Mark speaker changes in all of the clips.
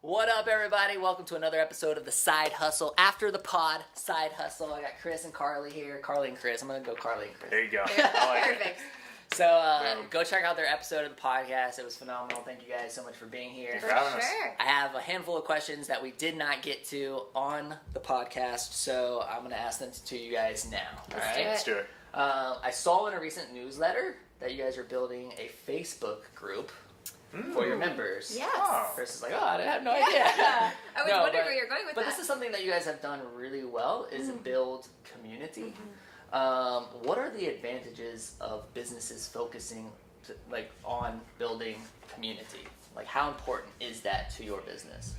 Speaker 1: What up, everybody? Welcome to another episode of the Side Hustle. After the pod, Side Hustle. I got Chris and Carlee here. Carlee and Chris. I'm going to go Carlee and Chris.
Speaker 2: There you go.
Speaker 3: Perfect.
Speaker 1: So go check out their episode of the podcast. It was phenomenal. Thank you guys so much for being here.
Speaker 3: For sure.
Speaker 1: I have a handful of questions that we did not get to on the podcast, so I'm going to ask them to you guys now.
Speaker 2: Let's do it.
Speaker 1: I saw in a recent newsletter that you guys are building a Facebook group for your members.
Speaker 3: Yes.
Speaker 1: Chris is like, I have no idea.
Speaker 3: I was wondering where you're going with
Speaker 1: but
Speaker 3: that.
Speaker 1: This is something that you guys have done really well, is build community. What are the advantages of businesses focusing on building community? Like, how important is that to your business?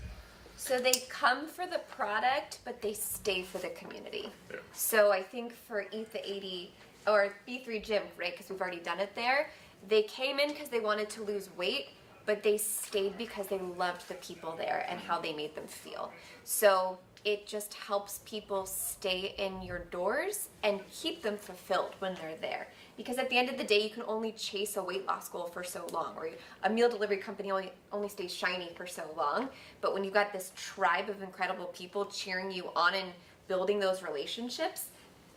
Speaker 3: So they come for the product, but they stay for the community.
Speaker 2: Yeah.
Speaker 3: So I think for Eat the 80 or B3 Gym, right, because we've already done it there, they came in because they wanted to lose weight, but they stayed because they loved the people there and how they made them feel. So it just helps people stay in your doors and keep them fulfilled when they're there. Because at the end of the day, you can only chase a weight loss goal for so long, or a meal delivery company only stays shiny for so long. But when you've got this tribe of incredible people cheering you on and building those relationships,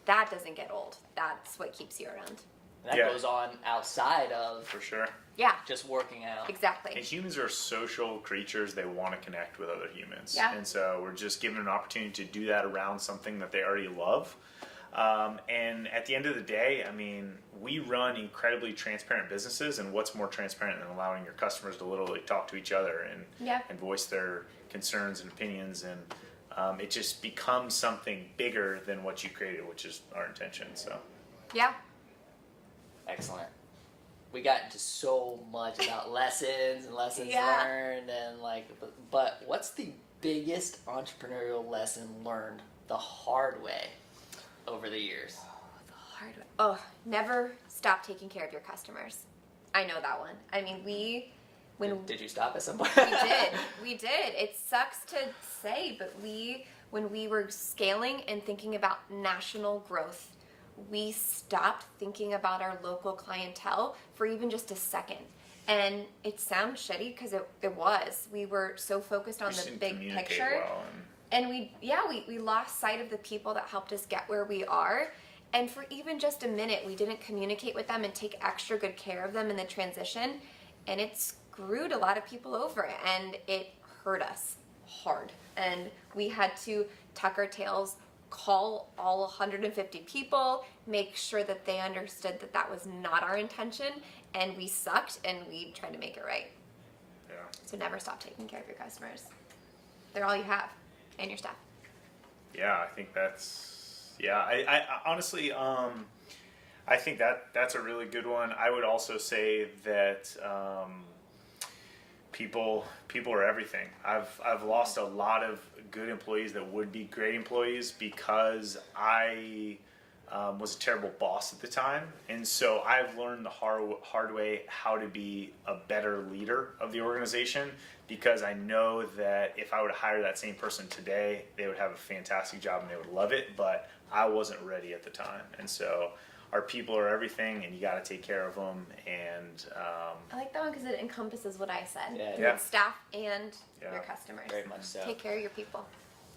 Speaker 3: that doesn't get old. That's what keeps you around.
Speaker 1: That goes on outside of
Speaker 2: For sure.
Speaker 3: Yeah,
Speaker 1: just working out.
Speaker 3: exactly.
Speaker 2: And humans are social creatures. They want to connect with other humans.
Speaker 3: Yeah.
Speaker 2: And so we're just given an opportunity to do that around something that they already love. And at the end of the day, I mean, we run incredibly transparent businesses, and what's more transparent than allowing your customers to literally talk to each other and voice their concerns and opinions, and it just becomes something bigger than what you created, which is our intention. So
Speaker 3: Yeah.
Speaker 1: Excellent. We got into so much about lessons and lessons
Speaker 3: Yeah.
Speaker 1: learned, and but what's the biggest entrepreneurial lesson learned the hard way over the years?
Speaker 3: Hard way. Oh, never stop taking care of your customers. I know that one. I mean,
Speaker 1: Did you stop at some point?
Speaker 3: we did. It sucks to say, but when we were scaling and thinking about national growth, we stopped thinking about our local clientele for even just a second. And it sounds shitty because it was. We were so focused on the big picture.
Speaker 2: Well,
Speaker 3: And we lost sight of the people that helped us get where we are. And for even just a minute, we didn't communicate with them and take extra good care of them in the transition. And it screwed a lot of people over, and it hurt us hard. And we had to tuck our tails, call all 150 people, make sure that they understood that that was not our intention, and we sucked, and we tried to make it right.
Speaker 2: yeah.
Speaker 3: So never stop taking care of your customers. They're all you have, and your staff.
Speaker 2: Yeah, I think that's, I honestly, I think that's a really good one. I would also say that people are everything. I've lost a lot of good employees that would be great employees because I was a terrible boss at the time, and so I've learned the hard way how to be a better leader of the organization, because I know that if I would hire that same person today, they would have a fantastic job and they would love it, but I wasn't ready at the time. And so our people are everything, and you got to take care of them. And
Speaker 3: I like that one because it encompasses what I said.
Speaker 1: Yeah.
Speaker 3: It's staff and your customers.
Speaker 1: Very much so.
Speaker 3: Take care of your people.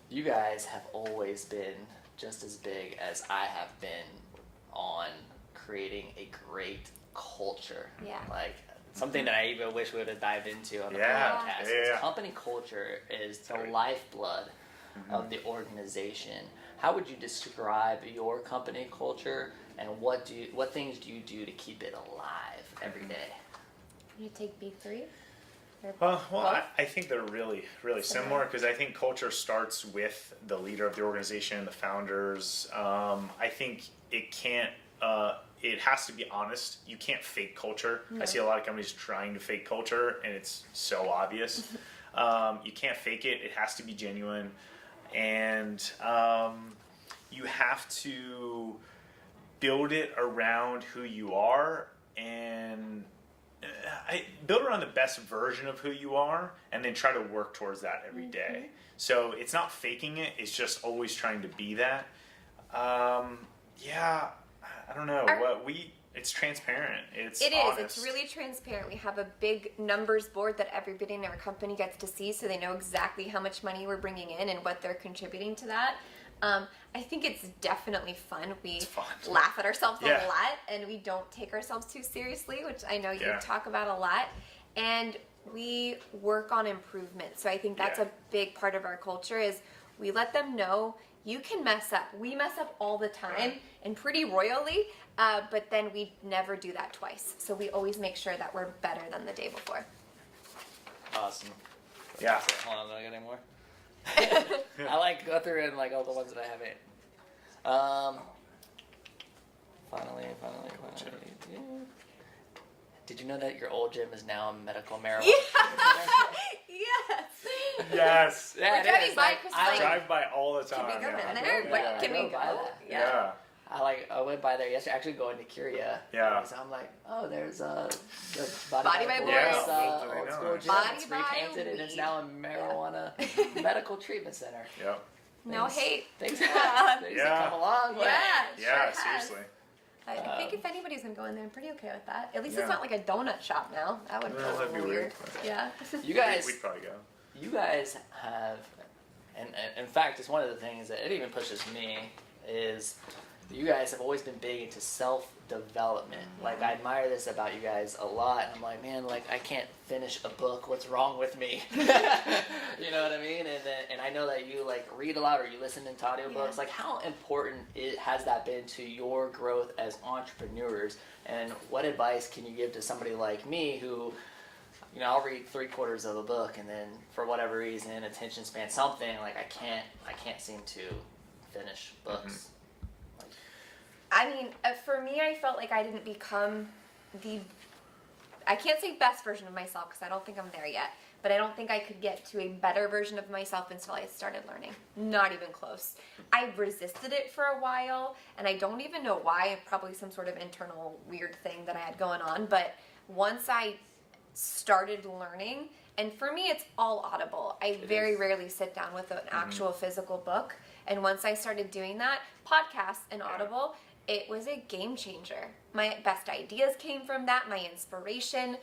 Speaker 1: You guys have always been just as big as I have been on creating a great culture.
Speaker 3: Yeah.
Speaker 1: Like, something that I even wish we would have dived into on the
Speaker 2: Yeah.
Speaker 1: podcast.
Speaker 2: Yeah.
Speaker 1: Company culture is the lifeblood of the organization. How would you describe your company culture, and what things do you do to keep it alive every day?
Speaker 3: You take B3?
Speaker 2: Well, I think they're really, really similar, because I think culture starts with the leader of the organization, the founders. I think it has to be honest. You can't fake culture.
Speaker 3: No.
Speaker 2: I see a lot of companies trying to fake culture, and it's so obvious. You can't fake it. It has to be genuine. And you have to build it around who you are, and build around the best version of who you are, and then try to work towards that every day. So it's not faking it, it's just always trying to be that. I don't know. it's transparent. It's
Speaker 3: It is.
Speaker 2: honest.
Speaker 3: It's really transparent. We have a big numbers board that everybody in our company gets to see, so they know exactly how much money we're bringing in and what they're contributing to that. I think it's definitely fun. We laugh at ourselves a lot, and we don't take ourselves too seriously, which I know you talk about a lot. And we work on improvement. So I think that's a big part of our culture is we let them know you can mess up. We mess up all the time and pretty royally, but then we never do that twice. So we always make sure that we're better than the day before.
Speaker 1: Awesome.
Speaker 2: Yeah.
Speaker 1: Hold on, do I get any more? I like go through and like all the ones that I haven't. Finally. Yeah. Did you know that your old gym is now a medical marijuana?
Speaker 3: Yes.
Speaker 2: Yes.
Speaker 1: Yeah,
Speaker 3: We're driving by,
Speaker 1: Like,
Speaker 3: Chris is
Speaker 2: I
Speaker 3: like,
Speaker 2: drive by all the time.
Speaker 3: can we go
Speaker 2: yeah.
Speaker 3: in there?
Speaker 1: Yeah,
Speaker 3: What,
Speaker 1: I
Speaker 3: can we
Speaker 1: drove by
Speaker 3: go?
Speaker 1: that.
Speaker 2: Yeah.
Speaker 1: I went by there yesterday, actually going to Curia.
Speaker 2: Yeah.
Speaker 1: So I'm like, oh, there's the Body
Speaker 3: Body
Speaker 1: by
Speaker 3: by
Speaker 1: Boys
Speaker 3: Boys.
Speaker 1: old school gym.
Speaker 3: Body
Speaker 1: It's
Speaker 3: by
Speaker 1: repainted and it's
Speaker 3: Weed.
Speaker 1: now a marijuana medical treatment center.
Speaker 2: Yep.
Speaker 3: No hate.
Speaker 1: Things
Speaker 3: Yeah.
Speaker 1: have come a long way.
Speaker 3: Yeah,
Speaker 2: Yeah,
Speaker 3: sure has.
Speaker 2: seriously.
Speaker 3: I think if anybody's gonna go in there, I'm pretty okay with that. At least
Speaker 2: Yeah.
Speaker 3: it's not like a donut shop now. That would
Speaker 2: Well,
Speaker 3: feel a
Speaker 2: that'd be
Speaker 3: little
Speaker 2: weird.
Speaker 3: Yeah.
Speaker 1: You guys,
Speaker 2: We'd probably go.
Speaker 1: you guys have, and in fact, it's one of the things that it even pushes me is you guys have always been big into self-development. Like, I admire this about you guys a lot. And I'm like, man, like, I can't finish a book. What's wrong with me? You know what I mean? And I know that you, like, read a lot or you listen to audiobooks.
Speaker 3: Yeah.
Speaker 1: Like, how important has that been to your growth as entrepreneurs? And what advice can you give to somebody like me who, you know, I'll read 3/4 of a book and then for whatever reason, attention span, something, like, I can't seem to finish books.
Speaker 3: I mean, for me, I felt like I didn't become I can't say best version of myself because I don't think I'm there yet, but I don't think I could get to a better version of myself until I started learning. Not even close. I resisted it for a while, and I don't even know why. Probably some sort of internal weird thing that I had going on, but once I started learning, and for me, it's all audible. I very rarely sit down with an actual physical book, and once I started doing that, podcasts and Audible, it was a game changer. My best ideas came from that, my inspiration,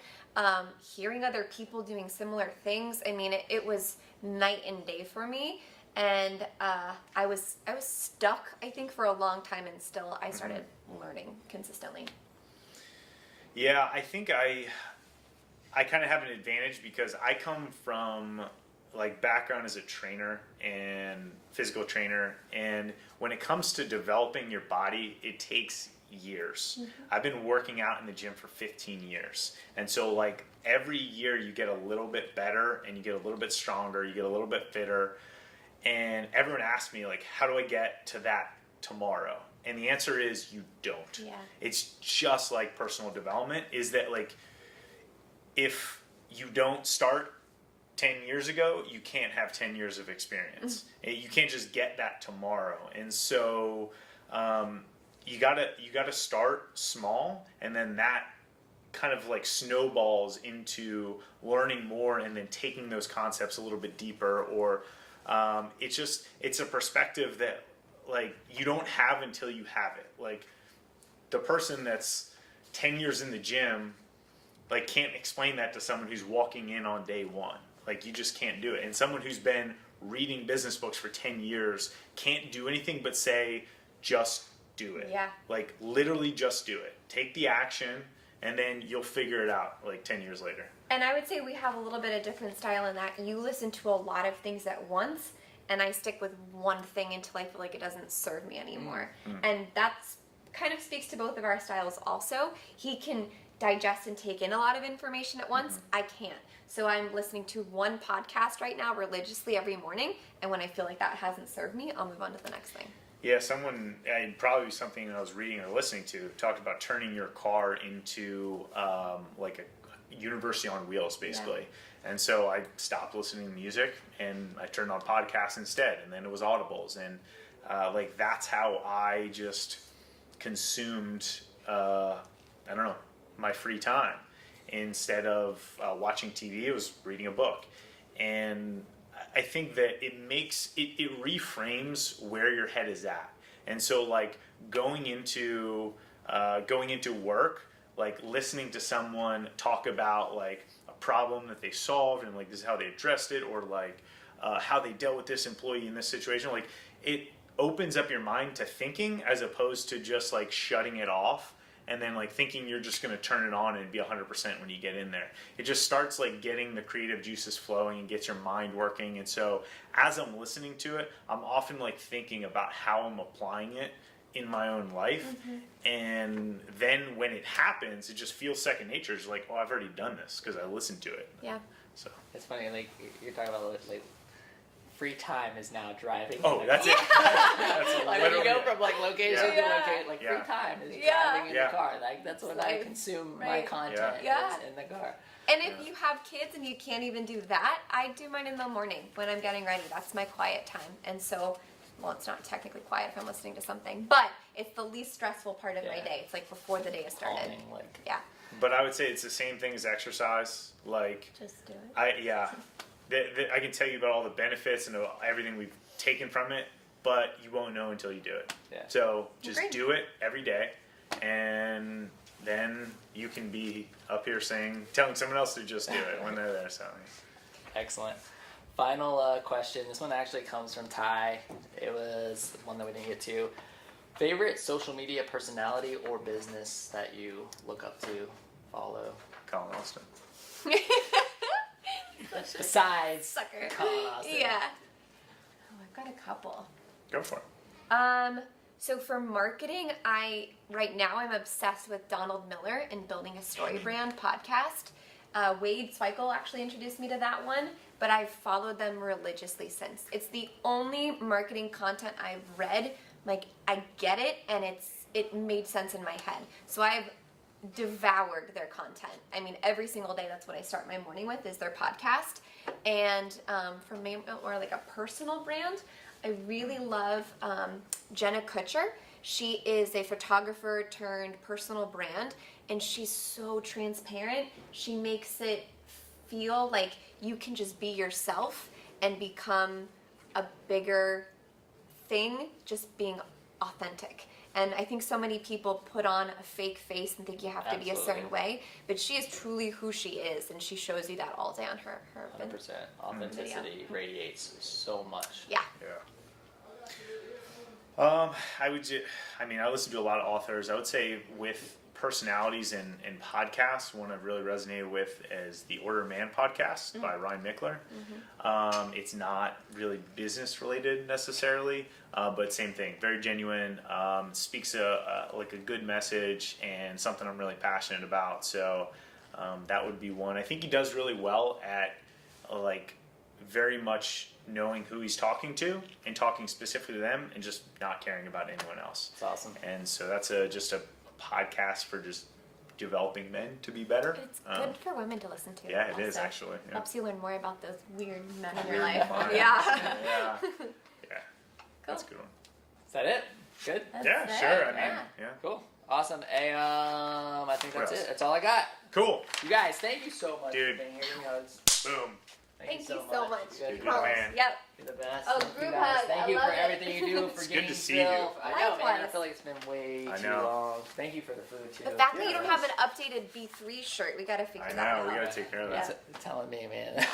Speaker 3: hearing other people doing similar things. I mean, it was night and day for me. And I was stuck, I think, for a long time, and still I started learning consistently.
Speaker 2: Yeah, I think I kind of have an advantage because I come from like background as a trainer and physical trainer, and when it comes to developing your body, it takes years. I've been working out in the gym for 15 years, and so like every year you get a little bit better and you get a little bit stronger, you get a little bit fitter, and everyone asks me like, how do I get to that tomorrow? And the answer is you don't.
Speaker 3: Yeah.
Speaker 2: It's just like personal development, is that like if you don't start 10 years ago, you can't have 10 years of experience. You can't just get that tomorrow. And so you gotta start small, and then that kind of like snowballs into learning more and then taking those concepts a little bit deeper, or it's a perspective that like you don't have until you have it. Like the person that's 10 years in the gym like can't explain that to someone who's walking in on day one. Like you just can't do it. And someone who's been reading business books for 10 years can't do anything but say, just do it.
Speaker 3: Yeah.
Speaker 2: Like literally just do it. Take the action, and then you'll figure it out like 10 years later.
Speaker 3: And I would say we have a little bit of different style in that you listen to a lot of things at once, and I stick with one thing until I feel like it doesn't serve me anymore. And that's kind of speaks to both of our styles also. He can digest and take in a lot of information at once. I can't. So I'm listening to one podcast right now religiously every morning, and when I feel like that hasn't served me, I'll move on to the next thing.
Speaker 2: Yeah, probably something I was reading or listening to, talked about turning your car into like a university on wheels, basically. Yeah. And so I stopped listening to music and I turned on podcasts instead, and then it was Audibles. And like that's how I just consumed, my free time. Instead of watching TV, it was reading a book. And I think that it reframes where your head is at. And so like going into going into work, like listening to someone talk about like a problem that they solved and like this is how they addressed it, or like how they dealt with this employee in this situation, like it opens up your mind to thinking as opposed to just like shutting it off and then like thinking you're just going to turn it on and be 100% when you get in there. It just starts like getting the creative juices flowing and gets your mind working. And so as I'm listening to it, I'm often like thinking about how I'm applying it in my own life. And then when it happens, it just feels second nature. It's like, oh, I've already done this because I listened to it.
Speaker 3: Yeah.
Speaker 2: So
Speaker 1: It's funny, like you're talking about like free time is now driving.
Speaker 2: oh, that's it. That's
Speaker 1: Like when you
Speaker 2: literally
Speaker 1: go
Speaker 2: it.
Speaker 1: from like location to
Speaker 3: Yeah.
Speaker 1: location, like
Speaker 2: Yeah.
Speaker 1: free time is
Speaker 3: Yeah.
Speaker 1: driving in
Speaker 2: Yeah.
Speaker 1: the car. Like that's what I
Speaker 3: Life.
Speaker 1: consume my
Speaker 3: Right.
Speaker 1: content
Speaker 3: Yeah.
Speaker 1: is in the car.
Speaker 3: And if you have kids and you can't even do that, I do mine in the morning when I'm getting ready. That's my quiet time. And so, well, it's not technically quiet if I'm listening to something, but it's the least stressful part of my
Speaker 1: Yeah.
Speaker 3: day. It's like before the day has started.
Speaker 1: Calming, like
Speaker 3: Yeah,
Speaker 2: But I would say it's the same thing as exercise. Like
Speaker 3: just do it.
Speaker 2: I can tell you about all the benefits and everything we've taken from it, but you won't know until you do it.
Speaker 1: Yeah.
Speaker 2: So just
Speaker 3: Agreed.
Speaker 2: do it every day, and then you can be up here telling someone else to just do it when they're there. So
Speaker 1: excellent. Final question. This one actually comes from Ty. It was one that we didn't get to. Favorite social media personality or business that you look up to, follow?
Speaker 2: Collin Austin.
Speaker 1: Besides
Speaker 3: Sucker.
Speaker 1: Collin Austin.
Speaker 3: Yeah. Oh, I've got a couple.
Speaker 2: Go for it.
Speaker 3: So for marketing, right now I'm obsessed with Donald Miller and Building a Story Brand podcast. Wade Zweikel actually introduced me to that one, but I've followed them religiously since. It's the only marketing content I've read. Like, I get it, and it made sense in my head. So I've devoured their content. I mean, every single day, that's what I start my morning with is their podcast. And for me, or like a personal brand, I really love Jenna Kutcher. She is a photographer turned personal brand, and she's so transparent. She makes it feel like you can just be yourself and become a bigger thing, just being authentic. And I think so many people put on a fake face and think you have to be a certain way, but she is truly who she is, and she shows you that all day on her
Speaker 1: 100%. Authenticity radiates so much.
Speaker 3: Yeah.
Speaker 2: I listen to a lot of authors. I would say with personalities and podcasts, one I've really resonated with is the Order of Man podcast by Ryan Michler. It's not really business related necessarily, but same thing, very genuine, speaks like a good message and something I'm really passionate about. So that would be one. I think he does really well at like very much knowing who he's talking to and talking specifically to them and just not caring about anyone else.
Speaker 1: It's awesome.
Speaker 2: And so that's just a podcast for just developing men to be better.
Speaker 3: It's good for women to listen to.
Speaker 2: Yeah, it is
Speaker 3: also.
Speaker 2: actually. Yeah.
Speaker 3: Helps you learn more about those weird men in your
Speaker 2: Weird
Speaker 3: life.
Speaker 2: fun.
Speaker 3: Yeah.
Speaker 2: Yeah.
Speaker 3: Cool.
Speaker 2: That's a good one.
Speaker 1: Is that it? Good?
Speaker 2: Yeah,
Speaker 3: That's
Speaker 2: sure.
Speaker 3: it,
Speaker 2: I mean, yeah.
Speaker 1: Cool. Awesome. Hey, I think
Speaker 2: What
Speaker 1: that's
Speaker 2: else?
Speaker 1: it. That's all I got.
Speaker 2: Cool.
Speaker 1: You guys, thank you so much
Speaker 2: Dude.
Speaker 1: for being here. You know, it's-
Speaker 2: Boom.
Speaker 3: Thank you so much.
Speaker 1: You guys
Speaker 2: Dude,
Speaker 1: are
Speaker 2: good
Speaker 3: Promise.
Speaker 2: man.
Speaker 3: Yep.
Speaker 1: You're the best.
Speaker 3: Oh,
Speaker 1: Thank you
Speaker 3: group
Speaker 1: guys.
Speaker 3: hug.
Speaker 1: Thank
Speaker 3: I
Speaker 1: you for
Speaker 3: love it.
Speaker 1: everything you do for
Speaker 2: It's good to see
Speaker 1: Gainesville.
Speaker 2: you.
Speaker 1: I know, man. I
Speaker 3: Likewise.
Speaker 1: feel like it's been way
Speaker 2: I
Speaker 1: too
Speaker 2: know.
Speaker 1: long. Thank you for the food, too.
Speaker 3: The fact that
Speaker 2: Yeah,
Speaker 3: you don't
Speaker 2: it
Speaker 3: have
Speaker 2: is.
Speaker 3: an updated B3 shirt, we gotta figure
Speaker 2: I
Speaker 3: that
Speaker 2: know.
Speaker 3: out.
Speaker 2: We got to take care of
Speaker 3: Yeah.
Speaker 2: that.
Speaker 1: It's telling me, man.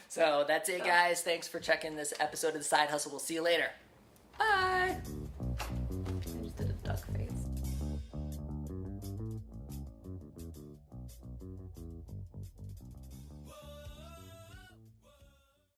Speaker 1: So that's it, guys. Thanks for checking this episode of The Side Hustle. We'll see you later. Bye.